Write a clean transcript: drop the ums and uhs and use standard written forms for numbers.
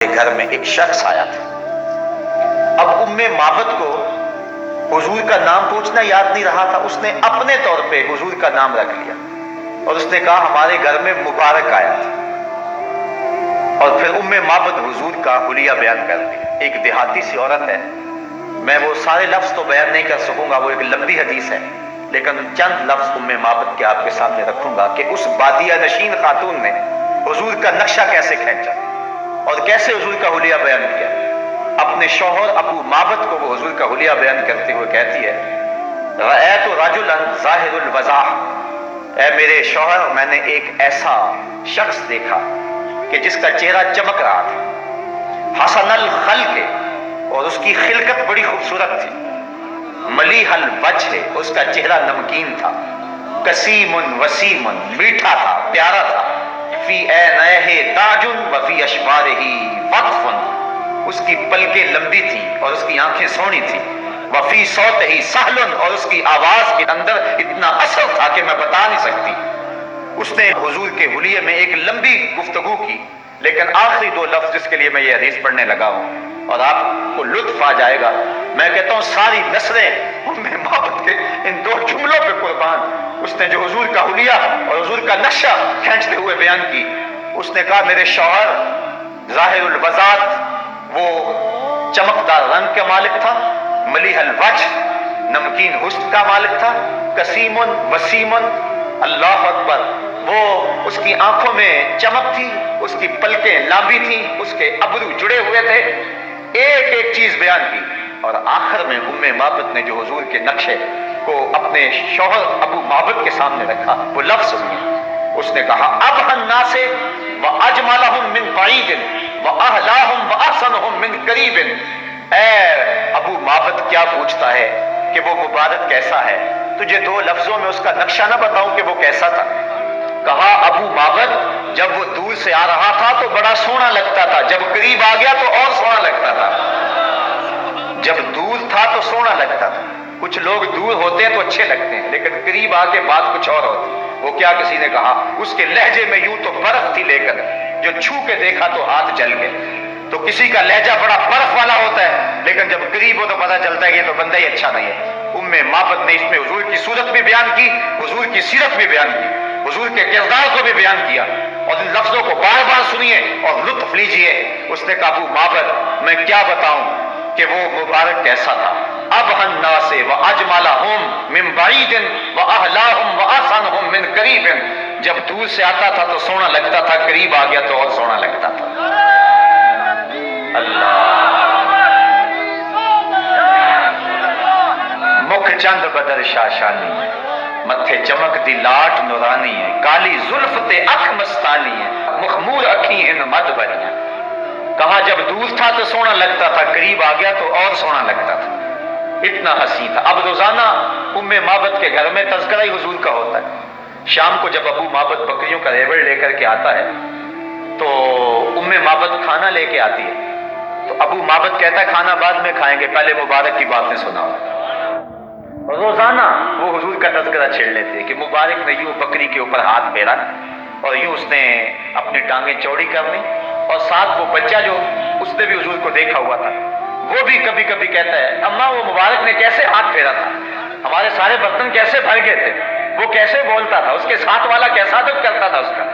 घर में एक शख्स आया था। अब उम्मे माबद को हुजूर का नाम पूछना याद नहीं रहा था। उसने अपने तौर पे हुजूर का नाम रख लिया और उसने कहा हमारे घर में मुबारक आया था। और फिर उम्मे माबद हुजूर का हुलिया बयान कर दिया। एक देहाती सी औरत है, मैं वो सारे लफ्ज तो बयान नहीं कर सकूंगा, वो एक लंबी हदीस है, लेकिन चंद लफ्ज उम्मे माबद के आपके सामने रखूंगा कि उस बादिया नशीन खातून ने हुजूर का नक्शा कैसे खींचा और कैसे हुजूर का हुलिया बयान किया। अपने शौहर अबू माबद को वो हुजूर का हुलिया बयान करते हुए कहती है, रअयतु रजुलन ज़ाहिरुल वज़ाह, ऐ मेरे शौहर, मैंने एक ऐसा शख्स देखा कि जिसका चेहरा चमक रहा था, हसनल खल्क़, और उसकी खिलकत बड़ी खूबसूरत थी, मलीहल वजह, उसका चेहरा नमकीन था, कसीमुन वसीमुन, मीठा था, प्यारा था, फी ऐनैहि ताजुन व फी अशबारिही वक्फुन, उसकी पलकें लंबी थी और उसकी आंखें सोहनी थी, वफी सौतिही सहलन, और उसकी आवाज के अंदर इतना असर था कि मैं बता नहीं सकती। उसने हुजूर के हुलिये में एक लंबी गुफ्तगू की, लेकिन आखिरी दो लफ्ज जिसके लिए मैं ये हदीस पढ़ने लगा हूं और आपको लुत्फ आ जाएगा, मैं कहता हूं सारी नस्लें उम्मे माबद के इन दो जुमलों पे कुर्बान। उसने जो हुजूर का हुलिया और हुजूर का नक्शा खींचते हुए बयान की, उसने कहा मेरे शौहर ज़ाहिरुल वज़ात, वो चमकदार रंग का मालिक था, मलीहल वजह, नमकीन हुस्न का मालिक था, कसीमुन वसीमुन, अल्लाह अकबर, वो उसकी आंखों में चमक थी, उसकी पलकें लांबी थी, उसके अबरू जुड़े हुए थे, एक एक चीज बयान की। और आखिर में उम्मे माबद ने जो हुजूर के नक्शे को अपने शौहर अबू माबद के सामने रखा, वो लफ्ज सुनिए। उसने कहा अब अन्नासे व अजमलहुम मिन बईदिन व अहलाहुम व अहसनुहुम मिन करीबिन, ऐ अबू माबद क्या पूछता है कि वो मुबारक कैसा है, तुझे दो लफ्जों में उसका नक्शा ना बताऊं कि वो कैसा था। कहा अबू माबद जब वो दूर से आ रहा था तो बड़ा सोहना लगता था, जब करीब आ गया तो और सोहना लगता था। जब दूर था तो सोहना लगता था, कुछ लोग दूर होते हैं तो अच्छे लगते हैं, लेकिन करीब आके बात कुछ और होती। वो क्या, किसी ने कहा उसके लहजे में यूं तो बर्फ थी, लेकर जो छू के देखा तो हाथ जल गए। तो किसी का लहजा बड़ा बर्फ वाला होता है, लेकिन जब करीब हो तो पता चलता है कि तो बंदा ही अच्छा नहीं है। उम्मे माबद ने इसमें हुजूर की सूरत भी बयान की, हुजूर की सीरत भी बयान की, हुजूर के किरदार को भी बयान किया, और इन लफ्जों को बार बार सुनिए और लुत्फ लीजिए। उसने कहा अबू माबद मैं क्या बताऊं कि वो मुबारक कैसा था। अब अन्नासे व अजमलहुम मिन बईदिन व अहलाहुम व अहसनुहुम मिन करीबिन, जब दूर से आता था तो सोहना लगता था, करीब आ गया तो और सोहना लगता था। अल्लाह मुख चंद बदर शाशानी, मथे चमक दी लाट नुरानी है, काली जुल्फ ते अख मस्तानी है, मखमूर अखी इन मद बनिया। कहा जब दूर था तो सोहना लगता था, करीब आ गया तो और सोहना लगता था, इतना हसी था। अब रोजाना उम्मे माबद के घर में तज़किरा ही हुजूर का होता है। शाम को जब अबू माबद बकरियों का रेवड़ लेकर के आता है तो उम्मे माबद खाना लेके आती है, तो अबू माबद कहता है खाना बाद में खाएंगे, पहले मुबारक की बातें सुनाओ। रोजाना वो हुजूर का तज़किरा छेड़ लेते कि मुबारक ने यूं बकरी के ऊपर हाथ फेरा और यूं उसने अपनी टांगें चौड़ी कर ली, और साथ वो बच्चा जो उसने भी हुजूर को देखा हुआ था वो भी कभी कभी कहता है अम्मा वो मुबारक ने कैसे हाथ फेरा था, हमारे सारे बर्तन कैसे भर गए थे, वो कैसे बोलता था, उसके साथ वाला कैसा अदब करता था उसका।